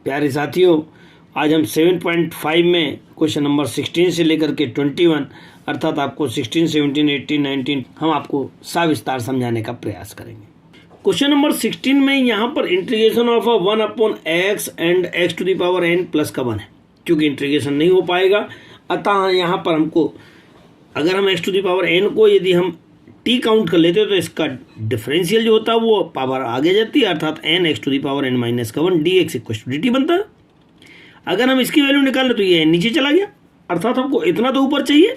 प्यारे साथियों, आज हम 7.5 में क्वेश्चन नंबर 16 से लेकर के 21 अर्थात आपको 16, 17, 18, 19 हम आपको सविस्तार समझाने का प्रयास करेंगे। क्वेश्चन नंबर 16 में यहाँ पर integration of 1/x and x⁴n plus का 1 है। क्योंकि इंटीग्रेशन नहीं हो पाएगा, अतः यहाँ पर हमको अगर हम x⁴n को यदि हम t काउंट कर लेते हो तो इसका डिफरेंशियल जो होता है वो पावर आगे जाती है, अर्थात n x⁴n - 1 dx = dt बनता है। अगर हम इसकी वैल्यू निकाल लें तो ये n नीचे चला गया, अर्थात हमको इतना तो ऊपर चाहिए,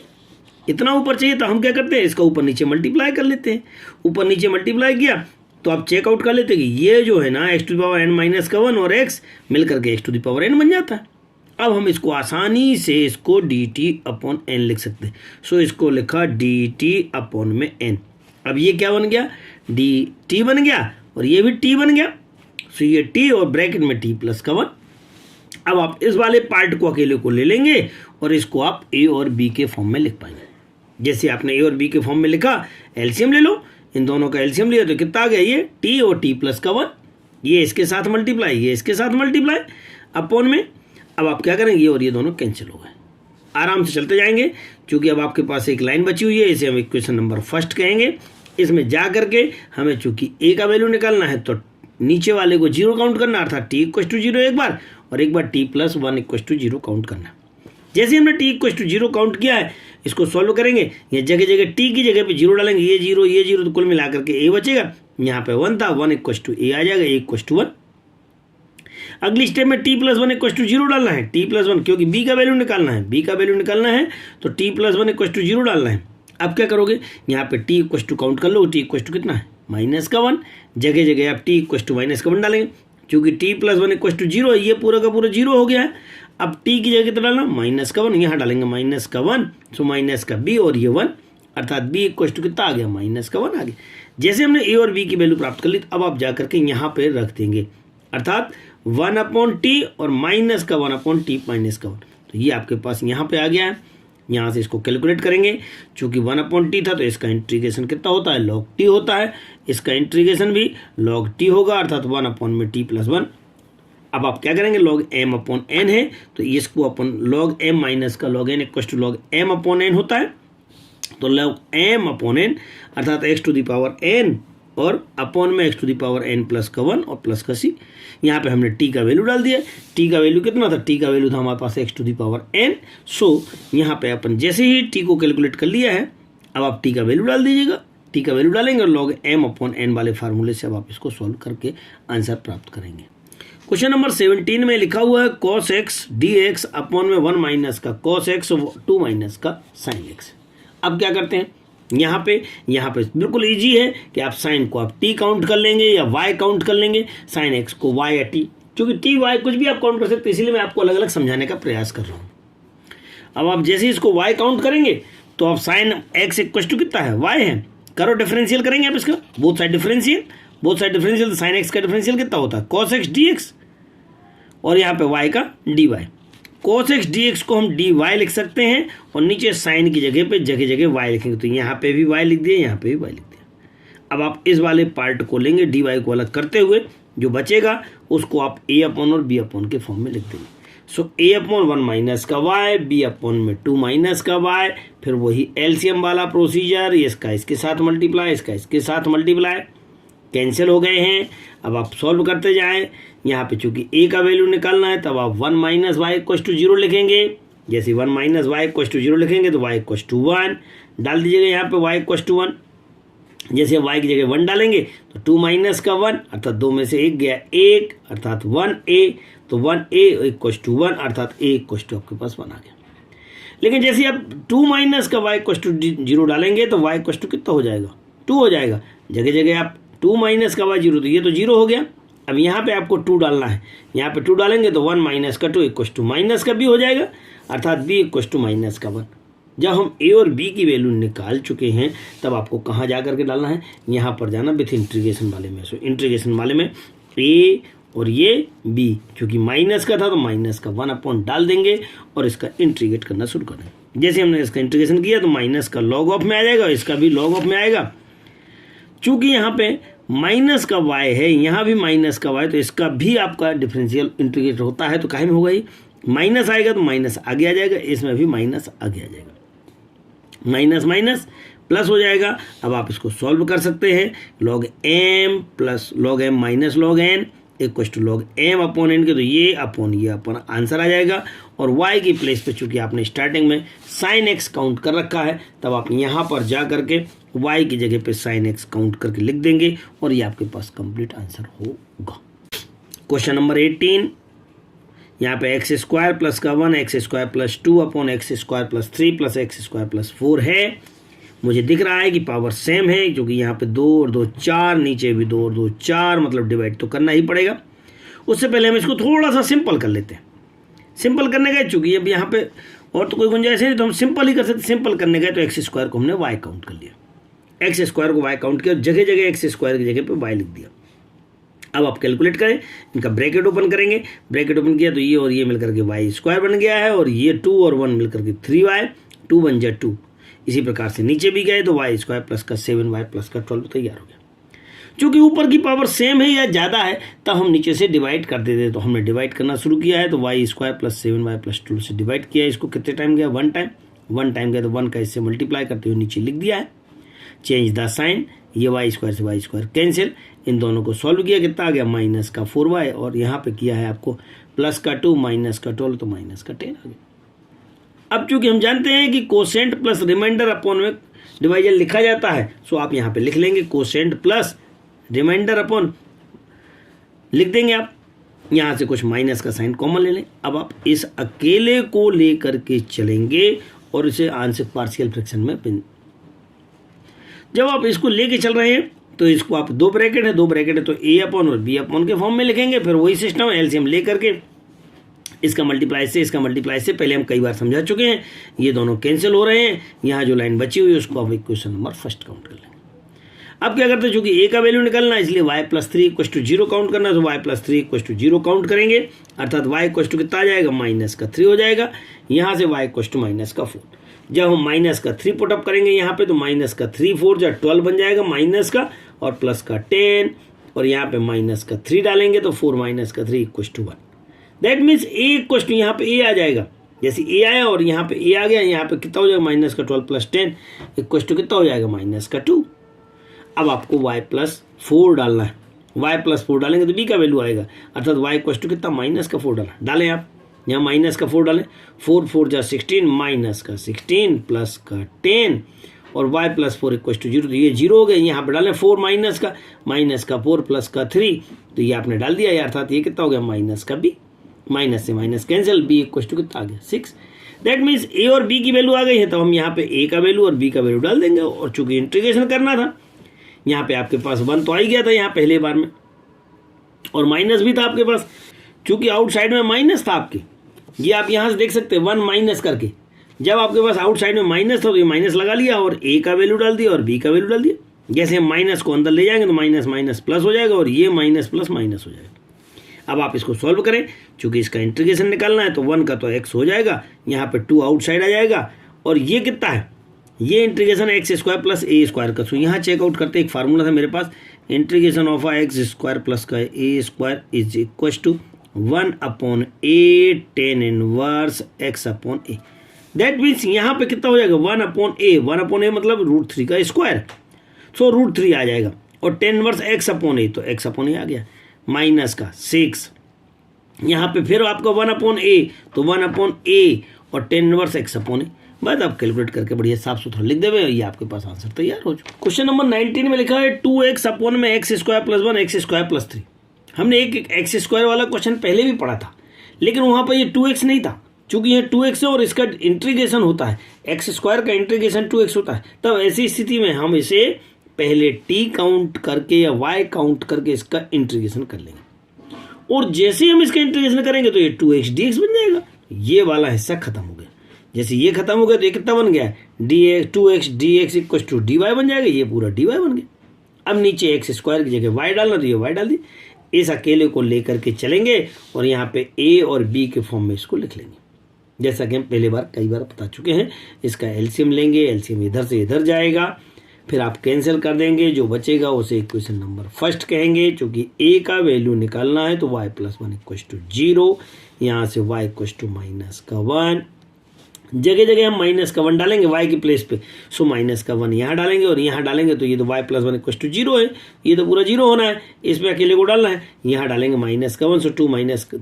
इतना ऊपर चाहिए तो हम क्या करते हैं, इसका ऊपर नीचे मल्टीप्लाई कर लेते हैं। ऊपर नीचे मल्टीप्लाई किया तो आप चेकआउट कर लेते हैं कि ये जो है ना x⁴n - 1 और x मिलकर के x⁴n बन जाता है। अब हम इसको आसानी से इसको dt/n लिख सकते हैं। सो इसको लिखा dt/n। अब ये क्या बन गया, dt बन गया और ये भी t बन गया। सो ये t और ब्रैकेट में t + 1। अब आप इस वाले पार्ट को अकेले को ले लेंगे और इसको आप a और b के फॉर्म में लिख पाएंगे। जैसे आपने a और b के फॉर्म में लिखा, एलसीएम ले लो, इन दोनों का एलसीएम लिया तो कितना आ गया, ये t और t + 1, ये इसके साथ मल्टीप्लाई, ये इसके साथ मल्टीप्लाई अपॉन में। अब आप क्या करेंगे, ये और ये दोनों कैंसिल हो गए, आराम से चलते जाएंगे। क्योंकि अब आपके पास एक लाइन बची हुई है, इसे हम इक्वेशन नंबर फर्स्ट कहेंगे। इसमें जा करके हमें चूंकि a का वैल्यू निकालना है तो नीचे वाले को 0 काउंट करना, अर्थात t = 0 एक बार और एक बार t + 1 = 0 काउंट करना। जैसे हमने t = 0 काउंट किया है, इसको सॉल्व करेंगे, ये जगह जगह t की जगह पे 0 डालेंगे, ये 0 तो कुल मिलाकर के a बचेगा। यहाँ पे 1 था, 1 = a आ जाएगा, a = 1। अगली स्टेप में t + 1 = 0 डालना है, t + 1 क्योंकि b का वैल्यू निकालना है, b का वैल्यू निकालना है तो t + 1 = 0 डालना है। अब क्या करोगे, यहाँ पे t = काउंट कर लो, t = कितना है, -1। जगह जगह आप t = -1 डालेंगे, क्योंकि t + 1 = 0 है, ये पूरा का पूरा 0 हो गया है। अब t की जगह कितना डालना, -1, यहाँ डालेंगे -1, सो माइनस का b और ये 1, अर्थात b = कितना आ गया, -1 आ गया। जैसे हमने a और b की वैल्यू प्राप्त कर ली, अब आप जा करके यहाँ पे रख देंगे, अर्थात 1/t और -1/t - 1। तो ये आपके पास यहाँ पे आ गया है। यहाँ से इसको कैलकुलेट करेंगे, चूंकि 1/t था तो इसका इंटीग्रेशन कितना होता है, log t होता है। इसका इंटीग्रेशन भी log t होगा, अर्थात 1/t + 1। अब आप क्या करेंगे, log m/n है तो इसको अपन log m माइनस का log n = log m/n होता है। तो log m/n अर्थात x⁴n और अपॉन में x⁴n + 1 और प्लस का c। यहाँ पे हमने t का वैल्यू डाल दिया। t का वैल्यू कितना था, t का वैल्यू था हमारे पास x⁴n। सो यहाँ पे अपन जैसे ही t को कैलकुलेट कर लिया है, अब आप t का वैल्यू डाल दीजिएगा। t का वैल्यू डालेंगे और log m/n वाले फार्मूले से अब आप इसको सॉल्व करके आंसर प्राप्त करेंगे। क्वेश्चन नंबर 17 में लिखा हुआ है cos x dx अपॉन में 1 - का cos x और 2 - का sin x। अब क्या करते हैं, यहाँ पे बिल्कुल इजी है कि आप साइन को आप t काउंट कर लेंगे या y काउंट कर लेंगे, साइन x को y या t, क्योंकि t y कुछ भी आप काउंट कर सकते हैं, इसीलिए मैं आपको अलग अलग समझाने का प्रयास कर रहा हूँ। अब आप जैसे इसको y काउंट करेंगे तो आप साइन x = कितना है, y है, करो डिफरेंशियल करेंगे आप इसका, बोथ साइड डिफरेंशियल तो साइन x का डिफरेंशियल कितना होता है, cos x dx और यहाँ पे y का dy। cos x dx को हम dy लिख सकते हैं और नीचे साइन की जगह पे जगह y लिखेंगे, तो यहाँ पे भी y लिख दिया, यहाँ पे भी y लिख दिया। अब आप इस वाले पार्ट को लेंगे, dy को अलग करते हुए जो बचेगा उसको आप a/और b/, के फॉर्म में लिख देंगे। सो a/1 - का y, b/में 2 - का y, फिर वही एलसीएम वाला प्रोसीजर, इसका इसके साथ मल्टीप्लाई, इसका इसके साथ मल्टीप्लाई, कैंसिल हो गए हैं। अब आप सॉल्व करते जाएं। यहाँ पे चूंकि a का वैल्यू निकालना है तब आप 1 - y = 0 लिखेंगे। जैसे 1 - y = 0 लिखेंगे तो y = 1 डाल दीजिएगा, यहाँ पे y = 1। जैसे y की जगह 1 डालेंगे तो 2 - का 1, अर्थात 2 में से 1 गया 1, अर्थात 1a, तो 1a = 1, अर्थात a = आपके पास 1 आ गया। लेकिन जैसे आप 2 - का y = 0 डालेंगे तो y = कितना हो जाएगा, 2 हो जाएगा। जगह जगह आप 2 - का y 0, तो ये तो 0 हो गया। अब यहाँ पे आपको 2 डालना है, यहाँ पे 2 डालेंगे तो 1 - का 2 = का b हो जाएगा, अर्थात b = का 1। जब हम a और b की वैल्यू निकाल चुके हैं तब आपको कहाँ जा करके डालना है, यहाँ पर जाना विथ इंटीग्रेशन वाले में। सो इंटीग्रेशन वाले में a और ये b, क्योंकि माइनस का था तो माइनस का 1 डाल देंगे और इसका इंटीग्रेट करना शुरू कर देंगे। जैसे हमने इसका इंटीग्रेशन किया तो माइनस का log ऑफ में आ जाएगा और इसका भी log ऑफ में आएगा। चूँकि यहाँ पे माइनस का y है, यहाँ भी माइनस का y, तो इसका भी आपका डिफरेंशियल इंटीग्रेट होता है, तो काहे में होगा ये माइनस आएगा तो माइनस आगे आ जाएगा, इसमें भी माइनस आगे आ जाएगा, माइनस माइनस प्लस हो जाएगा। अब आप इसको सॉल्व कर सकते हैं, log m plus log m minus log n equal to log m upon n के, तो ये अपॉन आंसर आ जाएगा। और y की प्लेस पे चूंकि आपने स्टार्टिंग में sin x काउंट कर रखा है, तब आप यहाँ पर जा करके y की जगह पे sin x काउंट करके लिख देंगे और ये आपके पास कंप्लीट आंसर होगा। क्वेश्चन नंबर 18, यहाँ पे एक्स स्क्वायर प्लस का 1 x square plus 2 upon x square plus 3 plus x square plus 4 है। मुझे दिख रहा है कि पावर सेम है, क्योंकि यहाँ पे 2 और 2 4, नीचे भी 2 और 2 4, मतलब डिवाइड तो करना ही पड़ेगा। उससे पहले हम इसको थोड़ा सा सिंपल कर लेते हैं। सिंपल करने गए, चूंकि अब यहाँ पे और तो कोई गुंजाइश नहीं, तो हम सिंपल ही कर सकते। सिंपल करने गए तो एक्स स्क्वायर को हमने वाई काउंट कर लिया, एक्स स्क्वायर को वाई काउंट किया, जगह जगह एक्स स्क्वायर की जगह पे वाई लिख दिया। अब आप कैलकुलेट करें, इनका ब्रैकेट ओपन करेंगे, ब्रैकेट ओपन किया तो ये और ये मिलकर के वाई स्क्वायर बन गया है, और ये 2 और 1 मिलकर के 3y, 2 बन जाए 2। इसी प्रकार से नीचे भी गए तो वाई स्क्वायर प्लस का 7y प्लस का 12 तैयार हो गया। चूंकि ऊपर की पावर सेम है या ज़्यादा है, तब हम नीचे से डिवाइड कर देते, तो हमने डिवाइड करना शुरू किया है, तो Y square plus 7y plus 12 से डिवाइड किया है। इसको कितने टाइम गया, 1 टाइम, 1 टाइम गया तो 1 का इससे मल्टीप्लाई करते हुए नीचे लिख दिया है। चेंज द साइन, ये वाई स्क्वायर से वाई स्क्वायर कैंसिल, इन दोनों को सॉल्व किया, कितना आ गया माइनस का 4y, और यहाँ पे किया है आपको प्लस का 2 माइनस का 12, तो माइनस का 10 आ गया। अब चूंकि हम जानते हैं कि कोसेंट प्लस रिमाइंडर अपॉन में डिवाइजर लिखा जाता है, सो आप यहाँ पे लिख लेंगे कोसेंट प्लस रिमाइंडर अपॉन लिख देंगे आप, यहाँ से कुछ माइनस का साइन कॉमन ले लें। अब आप इस अकेले को लेकर के चलेंगे और इसे आंशिक पार्शियल फ्रैक्शन में जब आप इसको लेके चल रहे हैं, तो इसको आप 2 ब्रैकेट है तो a अपॉन और b अपॉन के फॉर्म में लिखेंगे। फिर वही सिस्टम एलसीएम लेकर के इसका मल्टीप्लाई से पहले हम कई बार समझा चुके हैं, ये दोनों कैंसिल हो रहे हैं। यहाँ जो लाइन बची हुई है उसको आप इक्वेशन नंबर फर्स्ट काउंट कर लेंगे। अब क्या करते हैं, चूंकि a का वैल्यू निकलना है, इसलिए y plus 3 equal to 0 count करना है, तो y plus 3 equal to 0 count करेंगे, अर्थात y इक्वल टू कितना आ जाएगा, माइनस का 3 हो जाएगा। यहाँ से y इक्वल टू माइनस का 4, जब हम माइनस का 3 पुटअप करेंगे यहाँ पे, तो माइनस का 3 4 जा 12 बन जाएगा माइनस का, और प्लस का 10, और यहाँ पे माइनस का 3 डालेंगे तो 4 माइनस का 3 equal to 1। That means a equal to यहाँ पे a आ जाएगा, जैसे a आया और यहाँ पे a आ गया, यहाँ पे कितना हो जाएगा माइनस का 12 प्लस 10 इक्वल टू कितना हो जाएगा माइनस का 2। अब आपको y प्लस 4 डालना है, y प्लस 4 डालेंगे तो b का वैल्यू आएगा, अर्थात y इक्वल टू कितना माइनस का 4 डालें आप, यहाँ माइनस का 4 डालें, 4 4 जा 16 माइनस का 16 प्लस का 10, और y प्लस 4 इक्वल टू 0, तो ये 0 हो गए। यहाँ पे डालें 4 माइनस का 4 प्लस का 3, तो ये आपने डाल दिया, अर्थात ये कितना हो गया माइनस का b, माइनस से minus cancel, b equal to कितना आ गया 6। दैट मीन्स a और b की वैल्यू आ गई है, तो हम यहाँ पे a का वैल्यू और b का वैल्यू डाल देंगे। और चूंकि इंटीग्रेशन करना था, यहाँ पे आपके पास 1 तो आ ही गया था यहाँ पहले बार में, और माइनस भी था आपके पास, चूंकि आउटसाइड में माइनस था आपके, ये आप यहाँ से देख सकते हैं 1 माइनस करके, जब आपके पास आउटसाइड में माइनस था तो ये माइनस लगा लिया और a का वैल्यू डाल दिया और b का वैल्यू डाल दिया। जैसे हम माइनस को अंदर ले जाएंगे तो माइनस माइनस प्लस हो जाएगा, और ये माइनस प्लस माइनस हो जाएगा। अब आप इसको सॉल्व करें, चूंकि इसका इंटीग्रेशन निकालना है, तो 1 का तो x हो जाएगा, यहाँ पे 2 आउटसाइड आ जाएगा, और ये कितना है, ये integration x square plus a square का। सो यहाँ चेकआउट करते एक फार्मूला था मेरे पास, integration of x square plus का a square is equal to 1 upon a tan inverse x upon a. That means यहाँ पे कितना हो जाएगा 1 अपॉन ए मतलब √3 का स्क्वायर, सो √3 आ जाएगा, और टेन इनवर्स एक्स अपॉन ए, तो एक्स अपॉन ए आ गया, माइनस का 6, यहाँ पे फिर आपका 1 अपॉन ए, तो 1 अपॉन ए और टेन इनवर्स एक्स अपॉन ए। बस आप कैलकुलेट करके बढ़िया साफ सुथरा लिख देवे, ये आपके पास आंसर तैयार हो जाए। क्वेश्चन नंबर 19 में लिखा है 2x अपॉन में x square plus 1 x square plus 3। हमने एक एक्स स्क्वायर वाला क्वेश्चन पहले भी पढ़ा था, लेकिन वहाँ पर ये 2x नहीं था, चूंकि ये 2x है और इसका इंटीग्रेशन होता है, एक्स स्क्वायर का इंटीग्रेशन 2x होता है, तब ऐसी स्थिति में हम इसे पहले t काउंट करके या y काउंट करके इसका इंटीग्रेशन कर लेंगे, और जैसे हम इसका इंटीग्रेशन करेंगे तो ये 2x dx बन जाएगा। ये वाला हिस्सा खत्म हो गया, जैसे ये खत्म हो गया तो ये कितना बन गया dx 2x dx equal to dy बन जाएगा, ये पूरा dy बन गया। अब नीचे एक्स स्क्वायर की जगह y डालना, तो ये y डाल दी। इस अकेले को लेकर के चलेंगे और यहाँ पे a और b के फॉर्म में इसको लिख लेंगे, जैसा कि हम पहले बार कई बार बता चुके हैं। इसका एलसीएम लेंगे, एलसीएम इधर से इधर जाएगा, फिर आप कैंसिल कर देंगे, जो बचेगा उसे इक्वेशन नंबर फर्स्ट कहेंगे। चूँकि ए का वैल्यू निकालना है तो y + 1 = 0, यहाँ से y = -1, जगह जगह हम -1 डालेंगे y की प्लेस पे, सो -1 यहाँ डालेंगे और यहाँ डालेंगे तो ये तो y + 1 = 0 है, ये तो पूरा 0 होना है, इसमें अकेले को डालना है, यहाँ डालेंगे -1, सो 2 -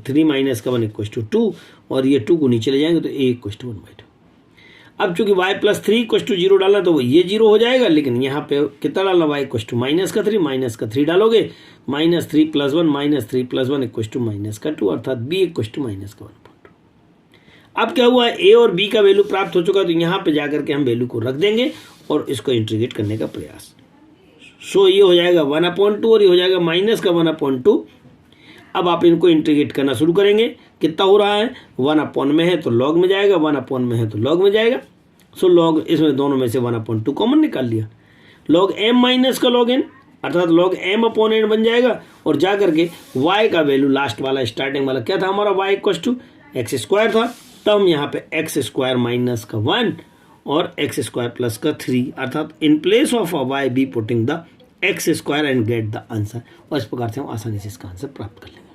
3 - 1 = 2, और ये 2 को नीचे ले जाएंगे तो a = 1/2। अब चूंकि y + 3 = 0 डालना तो ये 0 हो जाएगा, लेकिन यहाँ पे कितना डालना, y = -3 डालोगे, -3 + 1 -3 + 1 = -2, अर्थात b = -1/2। अब क्या हुआ, a और b का वैल्यू प्राप्त हो चुका, तो यहाँ पे जाकर के हम वैल्यू को रख देंगे और इसको इंटीग्रेट करने का प्रयास। सो ये हो जाएगा 1/2 और ये हो जाएगा -1/2। अब आप इनको इंटीग्रेट करना शुरू करेंगे, कितना हो रहा है, 1 में है तो log में जाएगा, 1 में है तो log में जाएगा। सो log, इसमें दोनों में से 1/2 कॉमन निकाल लिया, log m माइनस का log n, अर्थात log m/n बन जाएगा। और जा करके y का वैल्यू लास्ट वाला स्टार्टिंग वाला क्या था हमारा, y = x² था, तब हम यहाँ पे x² - 1 और x² + 3, अर्थात in place of y be putting the x² and get the answer. और इस प्रकार से हम आसानी से इसका आंसर प्राप्त कर लेंगे।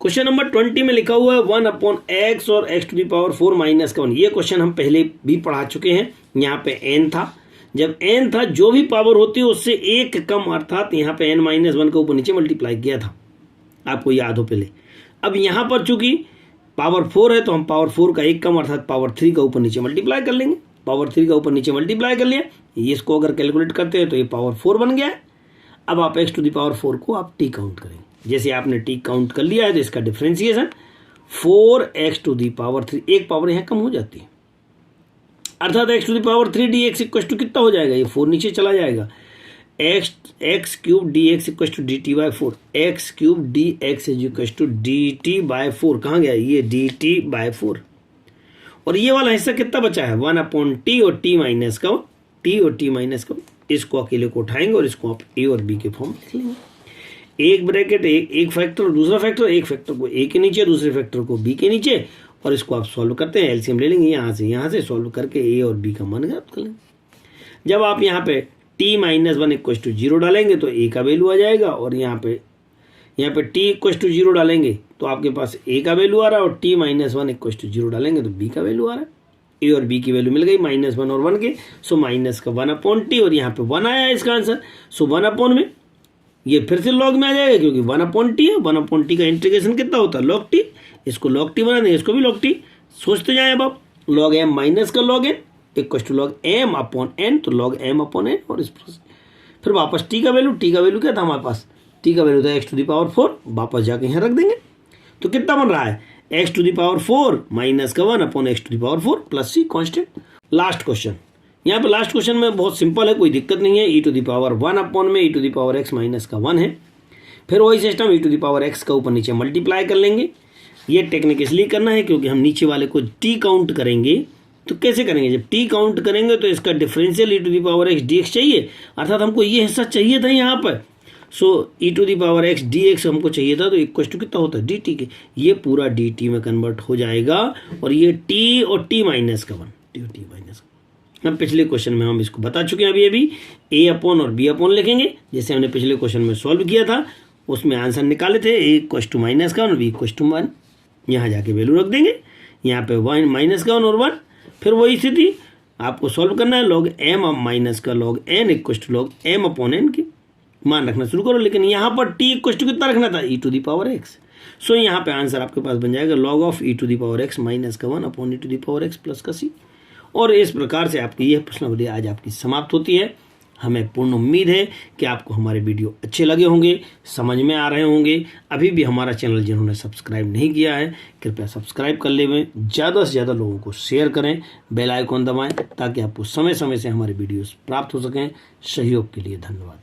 क्वेश्चन नंबर 20 में लिखा हुआ है 1/x और x⁴ - 1। ये क्वेश्चन हम पहले भी पढ़ा चुके हैं। यहाँ पे n था, जब n था जो भी पावर होती है उससे एक कम, अर्थात यहाँ पे n - 1 का ऊपर नीचे मल्टीप्लाई किया था, आपको याद हो पहले। अब यहाँ पर चूंकि पावर 4 है तो हम पावर 4 का एक कम, अर्थात पावर 3 का ऊपर नीचे मल्टीप्लाई कर लेंगे। पावर 3 का ऊपर नीचे मल्टीप्लाई कर लिया, ये इसको अगर कैलकुलेट करते हैं तो ये पावर 4 बन गया है। अब आप x⁴ को आप t काउंट करेंगे, जैसे आपने t काउंट कर लिया है तो इसका डिफ्रेंसिएशन 4x�³ एक पावर यहाँ कम हो जाती है, अर्थात x⁴ dx = कितना हो जाएगा, ये 4 नीचे चला जाएगा, x³ dx = dt/4, x³ dx = dt/4, कहाँ गया ये dt/4। और ये वाला हिस्सा कितना बचा है, 1/t और t - 1, इसको अकेले को उठाएंगे और इसको आप a और b के फॉर्म में लिख लेंगे। एक ब्रैकेट एक फैक्टर और दूसरा फैक्टर, एक फैक्टर को a के नीचे, दूसरे फैक्टर को b के नीचे, और इसको आप सॉल्व करते हैं, एलसीएम ले लेंगे, यहाँ से सॉल्व करके a और b का मान ज्ञात कर लेंगे। जब आप यहाँ पे t - 1 = 0 डालेंगे तो a का वैल्यू आ जाएगा, और यहाँ पे t = 0 डालेंगे तो आपके पास a का वैल्यू आ रहा है, और t - 1 = 0 डालेंगे तो b का वैल्यू आ रहा है। a और b की वैल्यू मिल गई, -1 और 1 के, सो -1/t, और यहाँ पे 1 आया इसका आंसर। सो 1 में ये फिर से log में आ जाएगा, क्योंकि 1/t है, 1/t का इंटीग्रेशन कितना होता है, log t, इसको log t बना देंगे, इसको भी log t। सोचते जाए अब आप, log m माइनस का log n = log m/n, तो log m/n, और इस फिर वापस t का वैल्यू क्या था हमारे पास, t का वैल्यू था x⁴, वापस जाके यहाँ रख देंगे, तो कितना बन रहा है, x⁴ - 1 x⁴ + c constant. Last question, यहाँ पे लास्ट क्वेश्चन में बहुत सिंपल है, कोई दिक्कत नहीं है, e⁴ में e⁴x - 1 है। फिर वही सिस्टम e⁴x का ऊपर नीचे मल्टीप्लाई कर लेंगे। ये टेक्निक इसलिए करना है क्योंकि हम नीचे वाले को t काउंट करेंगे, तो कैसे करेंगे, जब t काउंट करेंगे तो इसका डिफरेंशियल e⁴x dx चाहिए, अर्थात हमको ये हिस्सा चाहिए था यहाँ पर। सो e⁴x dx हमको चाहिए था, तो इक्वल टू कितना होता है dt के, ये पूरा dt में कन्वर्ट हो जाएगा, और ये t और t - 1, हम पिछले क्वेश्चन में हम इसको बता चुके हैं। अभी a/, और b/, लिखेंगे, जैसे हमने पिछले क्वेश्चन में सॉल्व किया था, उसमें आंसर निकाले थे, a = -1 और b = 1, यहाँ जाके वैल्यू रख देंगे, यहाँ पे -1 और 1, फिर वही स्थिति आपको सॉल्व करना है, log m - का log n = log m/n की मान रखना शुरू करो। लेकिन यहाँ पर t = कितना रखना था, e⁴x। सो यहाँ पे आंसर आपके पास बन जाएगा log of e⁴x - 1 / e⁴x + c। और इस प्रकार से आपकी यह प्रश्नावली आज आपकी समाप्त होती है। हमें पूर्ण उम्मीद है कि आपको हमारे वीडियो अच्छे लगे होंगे, समझ में आ रहे होंगे। अभी भी हमारा चैनल जिन्होंने सब्सक्राइब नहीं किया है, कृपया सब्सक्राइब कर लें, ज़्यादा से ज़्यादा लोगों को शेयर करें, बेल आइकॉन दबाएं, ताकि आपको समय समय से हमारे वीडियोस प्राप्त हो सकें। सहयोग के लिए धन्यवाद।